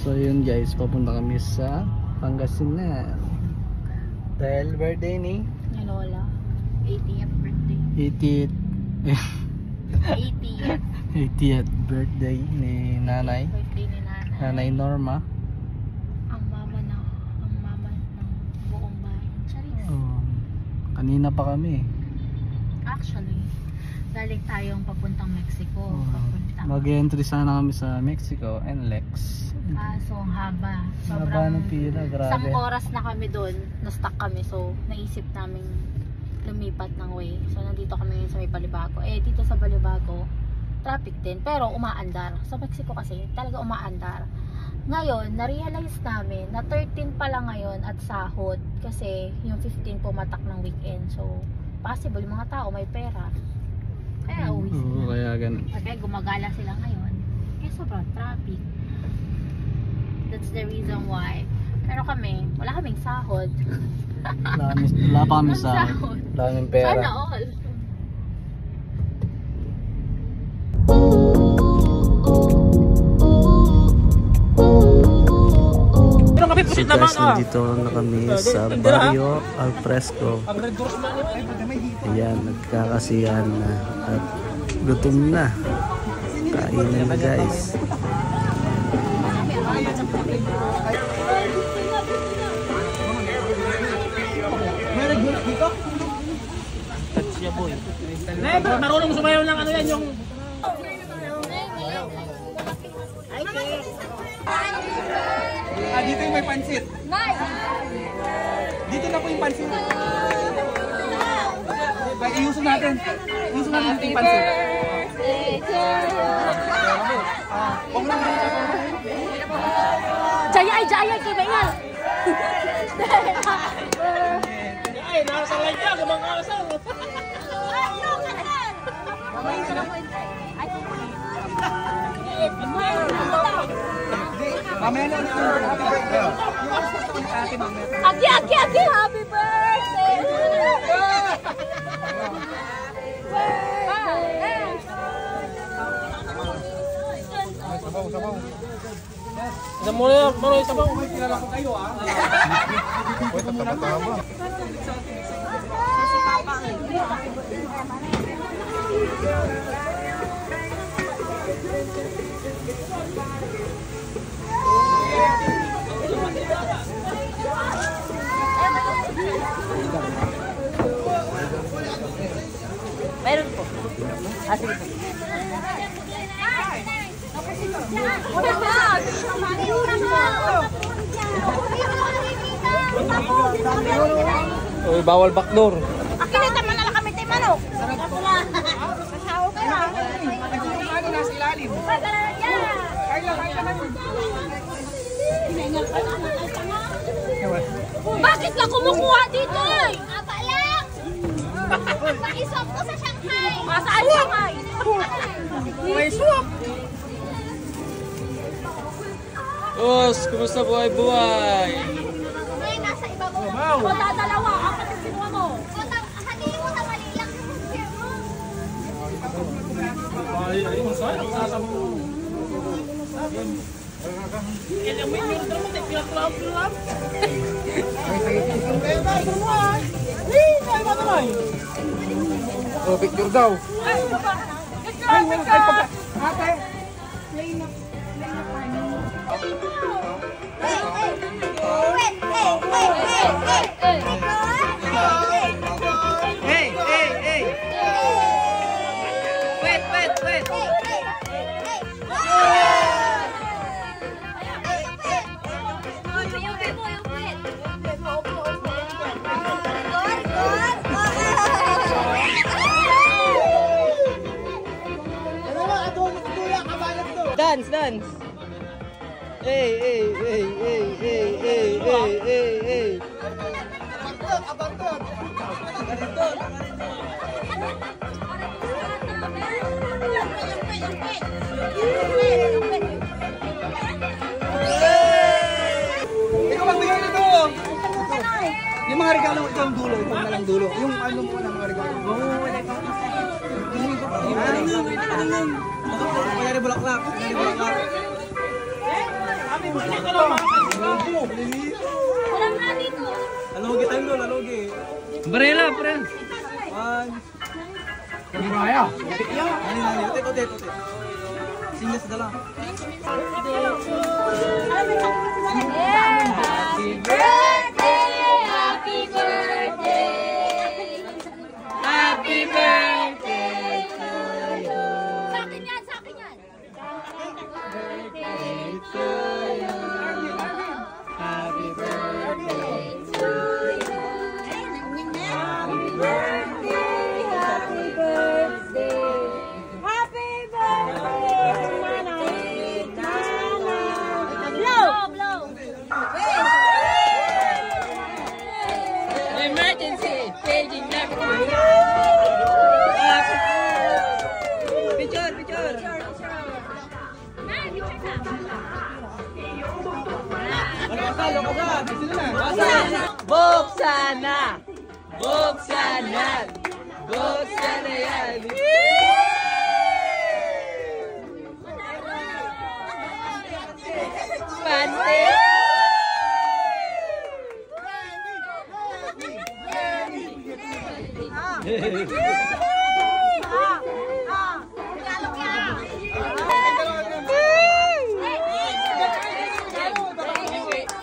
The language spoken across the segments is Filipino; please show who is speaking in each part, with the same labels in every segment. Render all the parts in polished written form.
Speaker 1: So yun guys, papunta kami sa Pangasinan dahil birthday ni
Speaker 2: Lola, 80th birthday.
Speaker 1: 80th 80th birthday ni nanay.
Speaker 2: Birthday ni nanay.
Speaker 1: Nanay Norma.
Speaker 2: Ang mama ng buong bahay. Charis.
Speaker 1: Kanina pa kami.
Speaker 2: Actually, galing tayong papuntang Mexico.
Speaker 1: Mag-entry sana kami sa Mexico and Lex.
Speaker 2: So ang haba.
Speaker 1: Haba ng pila, grabe.
Speaker 2: Isang oras na kami doon, na-stuck kami. So naisip namin lumipat ng way. So nandito kami ngayon sa may Balibago. Dito sa Balibago, traffic din. Pero umaandar. Sa Mexico kasi, talaga umaandar. Ngayon, na-realize namin na 13 pala ngayon at sahod. Kasi yung 15 pumatak ng weekend. So, possible yung mga tao may pera. Kaya uwi sila.
Speaker 1: Kaya ganun.
Speaker 2: Kaya gumagala sila ngayon. Kaya sobrang traffic. That's the reason why. Pero kami, wala kaming sahod.
Speaker 1: Wala pa kami sahod. Wala kaming pera.
Speaker 2: Sana all.
Speaker 1: So guys, nandito na kami sa Barrio Alfresco. Ayan, nagkakasiyahan na at gutom na. Kainan na guys.
Speaker 3: Marunong sumayaw ng ano yan yung... dito yung may pansit. Dito na po yung pansit. Iuso natin. Iuso natin dito yung pansit.
Speaker 2: Jaya, kibayan.
Speaker 3: Ay, nasa lang niya. Gumang kasal.
Speaker 4: Mamaya na happy birthday.
Speaker 2: Aki, happy birthday.
Speaker 4: Sabaw.
Speaker 3: Muna yung sabaw.
Speaker 4: Kilala ko kayo ah. Pwede muna tama.
Speaker 2: Meron po. Sige po.
Speaker 3: Uy, bawal backdoor.
Speaker 2: Akilita man na kami tayo manok. Kasawa ka lang.
Speaker 4: Ano nasa ilalim?
Speaker 2: Bakit ka kumukuha dito eh? Abalak! Pakiswap ko sa Shanghai. Saan Shanghai?
Speaker 4: May swap.
Speaker 3: Os, kumusta buhay?
Speaker 2: May nasa iba mo.
Speaker 4: Wow.
Speaker 2: O dadalawa, apat yung kinuha mo. Hatiin mo sa mali lang yung share mo.
Speaker 3: Ay, masaya. Nasasabaw. Kailan mo yung minuto mo, pinag-club.
Speaker 4: Oh, picture daw. Ate. Wait.
Speaker 3: Dance. Hey.
Speaker 4: Abantog. Ikaw magbigay nito. Yung mga regalo ito ang dulo, ito na lang dulo. Yung ano mo na mga regalo. Wala pa. Wala rin bulaklak.
Speaker 2: Walang na dito.
Speaker 4: Alogi tayo doon, alogi.
Speaker 1: Barela, pre.
Speaker 4: One.
Speaker 1: Kaya.
Speaker 4: Utit. Singles dala.
Speaker 2: Happy birthday, happy birthday.
Speaker 1: Happy birthday to you.
Speaker 2: Sa akin yan, sa akin yan.
Speaker 1: Birthday to you. Happy birthday
Speaker 2: To you. Happy birthday, happy birthday. Happy birthday, Nanay. Blow, blow.
Speaker 3: Emergency! Paging number.
Speaker 1: Picture.
Speaker 3: Buksan na! Buksan yan! Buksan na yan! Pante!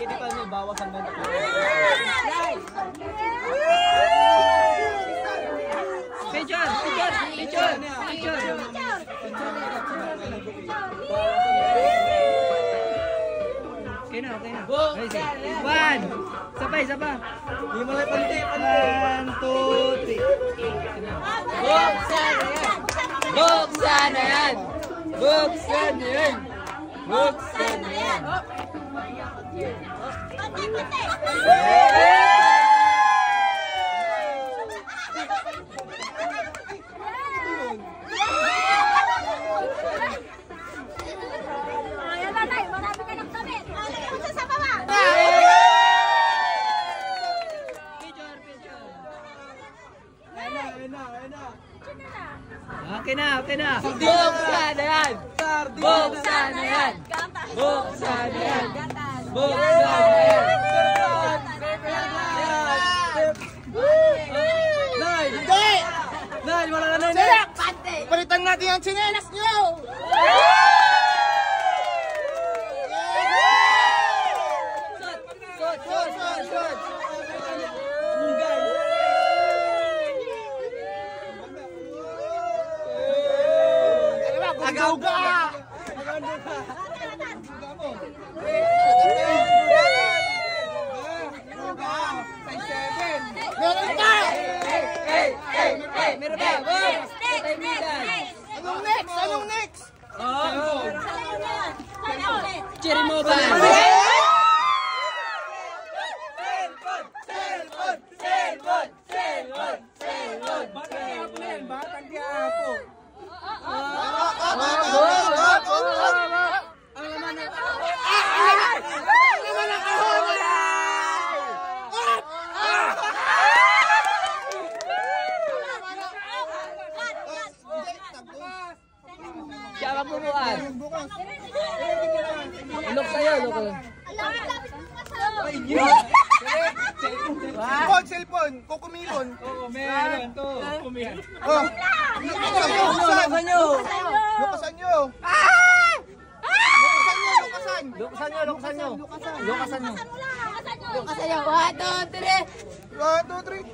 Speaker 4: Hindi pa may bawas ang ganda.
Speaker 1: Picture. Okay na. One. Sabay.
Speaker 4: Hindi mo lang pante.
Speaker 1: 1, 2, 3.
Speaker 3: Buksan na yan! Buksan na yan! Buksan na yan! Buksan na yan!
Speaker 2: Ayan na, Nay. Marami ka ng damit. Punta sa baba.
Speaker 1: Okay na.
Speaker 3: Buksan na yan! Buksan na yan! Buksan na yan! Buksan na yan!
Speaker 4: Nay, wala na nay. Palitan natin ang tsinelas nyo. Shot. Agaw ka! Meron pa!
Speaker 3: Meron ba?
Speaker 4: Anong next?
Speaker 3: Cherry Mobile!
Speaker 4: Batang diapo.
Speaker 3: Siya magbubukas. Look sa'yo, look.
Speaker 4: Cellphone, kukumilon.
Speaker 3: Meron to. Kumihan.
Speaker 4: Oh. Lukasan nyo. Lukasan nyo. Lukasan nyo.
Speaker 2: Lukasan niyo. 1, 2, 3.
Speaker 4: 1, 2, 3.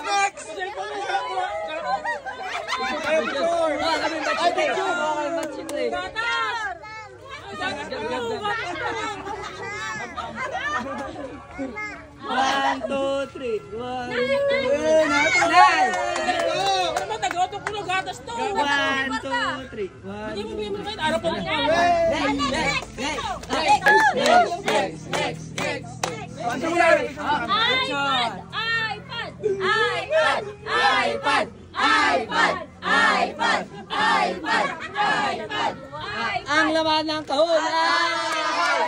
Speaker 4: Next!
Speaker 1: One, two, three. One, two, three.
Speaker 3: Ang laman ng kahon ay...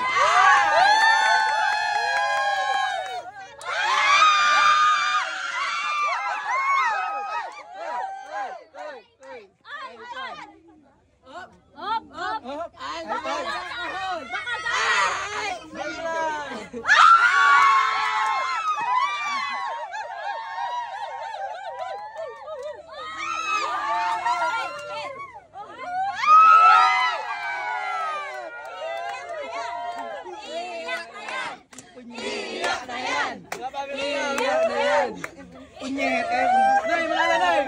Speaker 4: Punyete.
Speaker 3: Nay, wala na, Nay.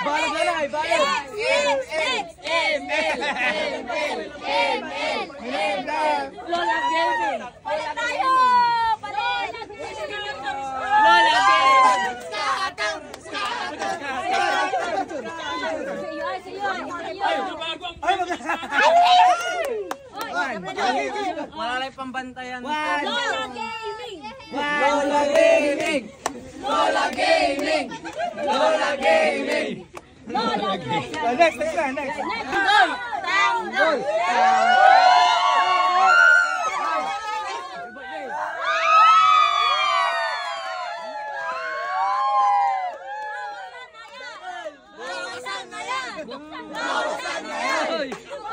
Speaker 3: Balag na, Nay. Balag.
Speaker 2: Lola Gaming. Lola tayo.
Speaker 3: Lola Gaming. Malalay pambantayan.
Speaker 2: Lola Gaming.
Speaker 3: Lola Gaming. Lola Gaming. Lola Gaming.
Speaker 2: Lola Gaming.
Speaker 4: Next.
Speaker 2: Tanggol.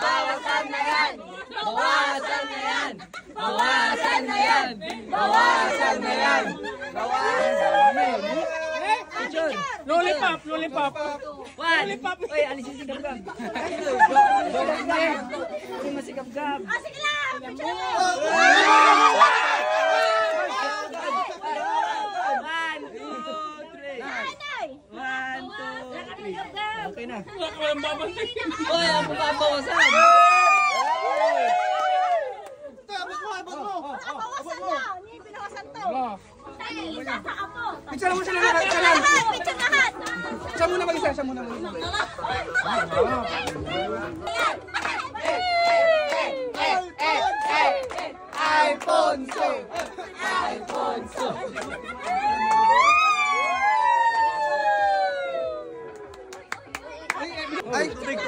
Speaker 3: Bawasan na yan! Bawasan na yan! Bawasan na yan! Bawasan na yan! Bawasan na yan! Picture! Lollipop! Lollipop! One! Lollipop! Uy, alisin si Gab-Gab! Hindi mo si Gab-Gab!
Speaker 2: Sige lang. Picture mo.
Speaker 3: One, two, three!
Speaker 2: Nanay.
Speaker 3: 1, 2, 3! Okay na!
Speaker 2: Wala ka walang babantayin.
Speaker 3: Uy, ang mababawasan!
Speaker 2: Nakabawasan na. Hindi binawasan to. Tayo, isa sa apo.
Speaker 4: Picture mo sila.
Speaker 2: Picture lahat.
Speaker 4: Siya muna mag-isa.
Speaker 3: Alfonso! Alfonso!
Speaker 4: Ay, tubig.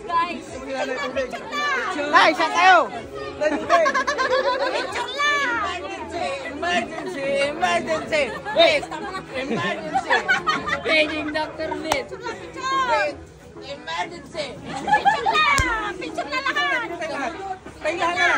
Speaker 2: Guys.
Speaker 4: Nay, siya kayo. Tubig.
Speaker 2: Picture lang.
Speaker 3: Emergency! Wait! Emergency! Paging Dr. Lit! Wait! Emergency!
Speaker 2: Picture lang. Picture na lahat.
Speaker 4: Pahinga na.